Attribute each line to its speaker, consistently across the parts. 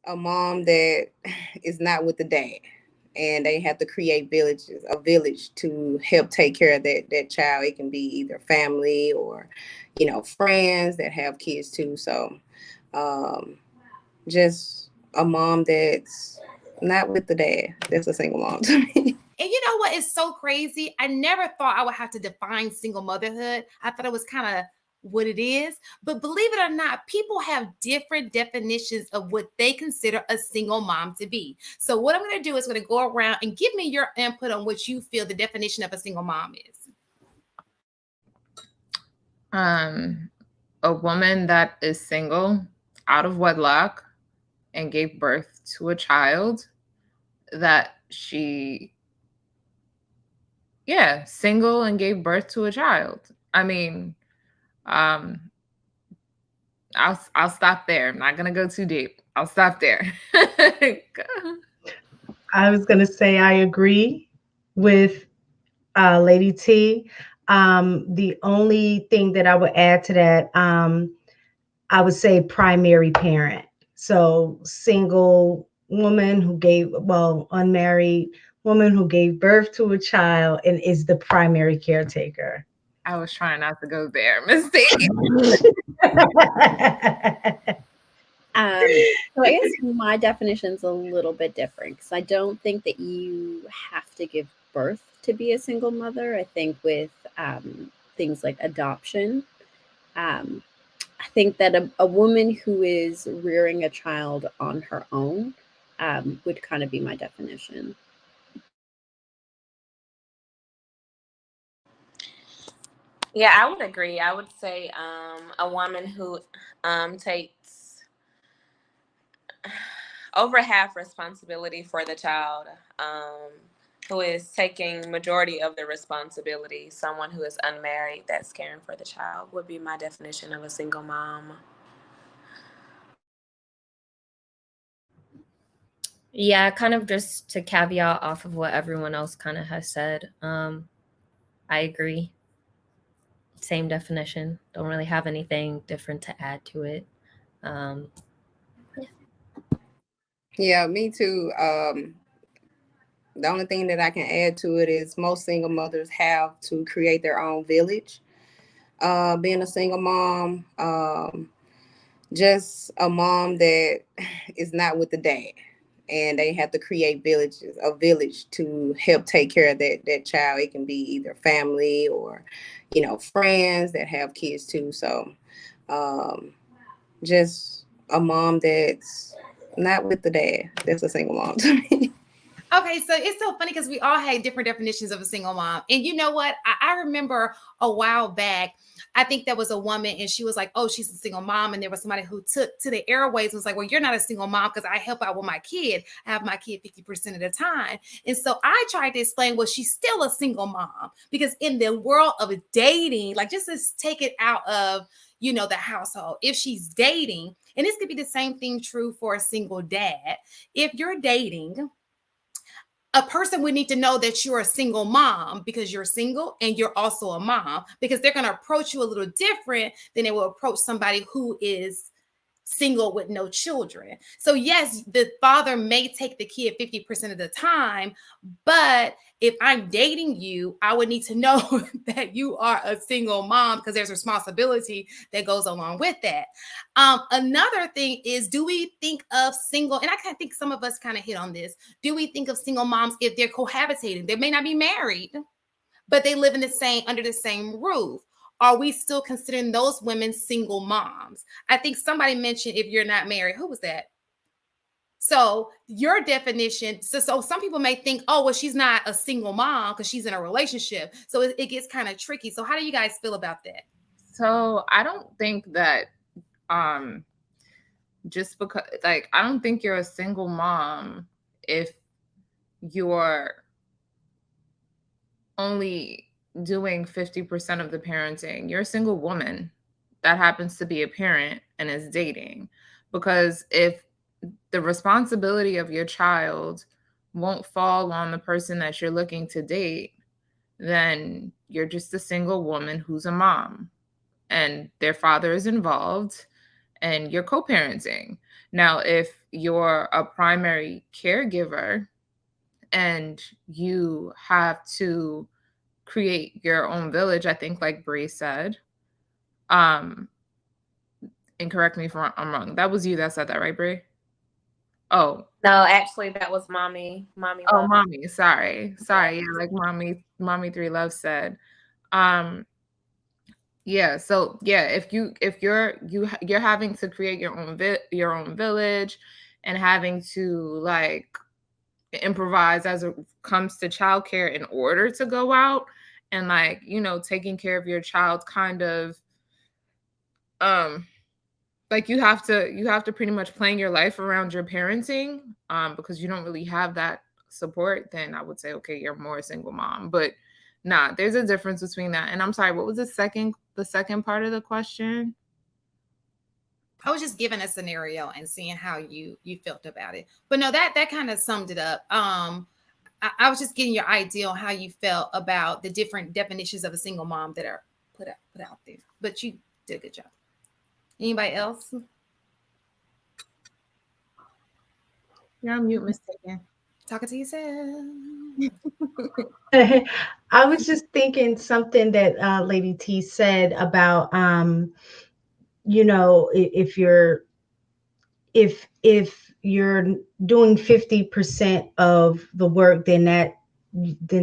Speaker 1: a mom that is not with the dad, and they have to create a village to help take care of that child. It can be either family or, friends that have kids too. So, um, just a mom that's not with the dad. That's a single mom to me.
Speaker 2: And you know what is so crazy? I never thought I would have to define single motherhood. I thought it was kind of what it is. But believe it or not, people have different definitions of what they consider a single mom to be. So what I'm going to do is going to go around and give me your input on what you feel the definition of a single mom is.
Speaker 3: A woman that is single, out of wedlock, and gave birth to a child that single and gave birth to a child. I mean, I'll stop there. I'm not gonna go too deep. I'll stop there.
Speaker 4: I was gonna say I agree with Lady T. The only thing that I would add to that, I would say primary parent. So single woman unmarried woman who gave birth to a child and is the primary caretaker.
Speaker 3: I was trying not to go there. Mistake.
Speaker 5: So I guess my definition's a little bit different because I don't think that you have to give birth to be a single mother. I think with things like adoption, I think that a woman who is rearing a child on her own would kind of be my definition.
Speaker 6: Yeah, I would agree. I would say a woman who takes over half responsibility for the child, who is taking majority of the responsibility. Someone who is unmarried that's caring for the child would be my definition of a single mom.
Speaker 7: Yeah, kind of just to caveat off of what everyone else kind of has said. I agree. Same definition. Don't really have anything different to add to it.
Speaker 1: Yeah, me too. The only thing that I can add to it is most single mothers have to create their own village. Being a single mom, just a mom that is not with the dad, and they have to create a village to help take care of that child. It can be either family or, friends that have kids too. So, just a mom that's not with the dad. That's a single mom to me.
Speaker 2: Okay, so it's so funny because we all had different definitions of a single mom. And you know what? I remember a while back, I think there was a woman and she was like, oh, she's a single mom. And there was somebody who took to the airways and was like, well, you're not a single mom because I help out with my kid. I have my kid 50% of the time. And so I tried to explain, well, she's still a single mom because in the world of dating, like just to take it out of, the household, if she's dating, and this could be the same thing true for a single dad. If you're dating, a person would need to know that you're a single mom because you're single and you're also a mom, because they're going to approach you a little different than they will approach somebody who is single with no children. So yes, the father may take the kid 50% of the time, but if I'm dating you, I would need to know that you are a single mom because there's responsibility that goes along with that. Another thing is, do we think of single, and I think some of us kind of hit on this, do we think of single moms if they're cohabitating? They may not be married, but they live under the same roof. Are we still considering those women single moms? I think somebody mentioned if you're not married. Who was that? So your definition, so some people may think, oh, well, she's not a single mom because she's in a relationship. So it gets kind of tricky. So how do you guys feel about that?
Speaker 3: So I don't think that just because, like, I don't think you're a single mom if you're only doing 50% of the parenting. You're a single woman that happens to be a parent and is dating. Because if the responsibility of your child won't fall on the person that you're looking to date, then you're just a single woman who's a mom and their father is involved and you're co-parenting. Now, if you're a primary caregiver and you have to create your own village, I think, like Bree said, and correct me if I'm wrong. That was you that said that, right, Bree? Oh.
Speaker 6: No, actually, that was mommy. Mommy.
Speaker 3: Oh,
Speaker 6: Love.
Speaker 3: mommy. Sorry. Yeah, like mommy 3 Love said. Yeah, so yeah, if you're having to create your own village and having to like improvise as it comes to childcare in order to go out and like, taking care of your child kind of like you have to pretty much plan your life around your parenting because you don't really have that support, then I would say okay, you're more a single mom. But nah, there's a difference between that. And I'm sorry, what was the second part of the question?
Speaker 2: I was just giving a scenario and seeing how you felt about it. But no, that kind of summed it up. I was just getting your idea on how you felt about the different definitions of a single mom that are put out there. But you did a good job. Anybody else?
Speaker 3: You're on mute, mistaken.
Speaker 2: Talking to yourself.
Speaker 4: I was just thinking something that Lady T said about, if you're doing 50% of the work, then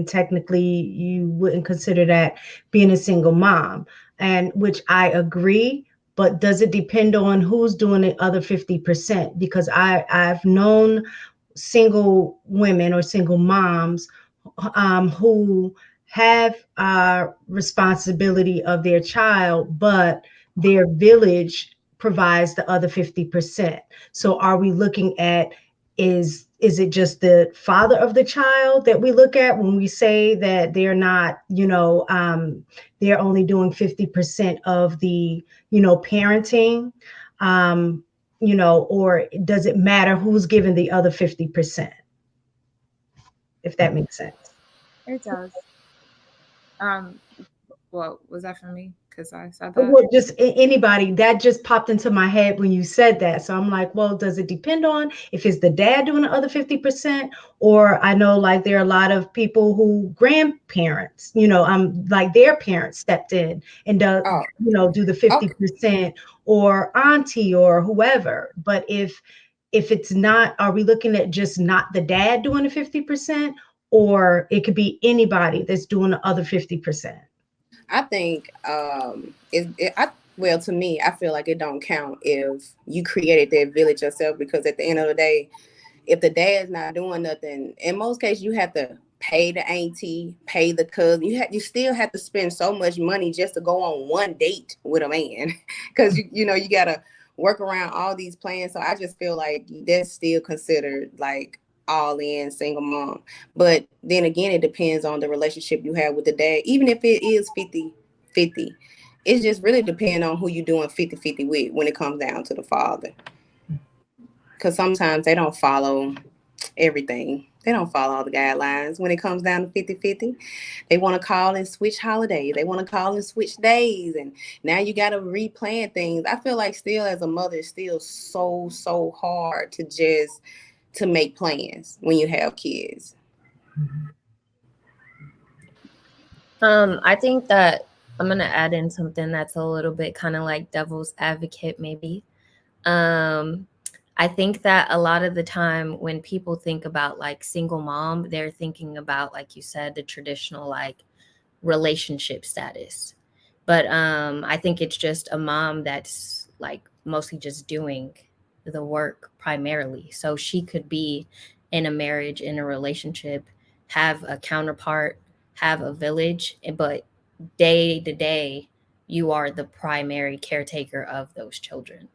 Speaker 4: technically you wouldn't consider that being a single mom, and which I agree. But does it depend on who's doing the other 50%? Because I've known single women or single moms who have responsibility of their child, but their village provides the other 50%. So are we looking at, is it just the father of the child that we look at when we say that they're not, they're only doing 50% of the, parenting, or does it matter who's giving the other 50%? If that makes sense.
Speaker 3: It does. What was that for me? Because I said that.
Speaker 4: Well, just anybody that just popped into my head when you said that. So I'm like, well, does it depend on if it's the dad doing the other 50%? Or I know like there are a lot of people who grandparents, like their parents stepped in and do the 50%, or auntie or whoever. But if it's not, are we looking at just not the dad doing the 50%, or it could be anybody that's doing the other 50%?
Speaker 1: I think well, to me, I feel like it don't count if you created that village yourself, because at the end of the day, if the dad's not doing nothing, in most cases you have to pay the auntie, pay the cousin. You still have to spend so much money just to go on one date with a man, because you gotta work around all these plans. So I just feel like that's still considered like all in single mom. But then again, it depends on the relationship you have with the dad. Even if it is 50-50, it just really depends on who you're doing 50-50 with when it comes down to the father. Because sometimes they don't follow everything. They don't follow all the guidelines when it comes down to 50-50. They want to call and switch holidays. They want to call and switch days. And now you got to replan things. I feel like still as a mother, it's still so hard to make plans when you have kids.
Speaker 7: I think that I'm going to add in something that's a little bit kind of like devil's advocate, maybe. I think that a lot of the time when people think about like single mom, they're thinking about, like you said, the traditional like relationship status. But I think it's just a mom that's like mostly just doing the work primarily. So she could be in a marriage, in a relationship, have a counterpart, have a village, but day to day, you are the primary caretaker of those children.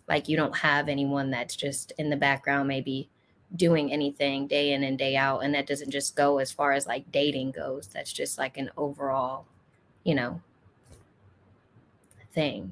Speaker 7: Like you don't have anyone that's just in the background, maybe doing anything day in and day out. And that doesn't just go as far as like dating goes. That's just like an overall, thing.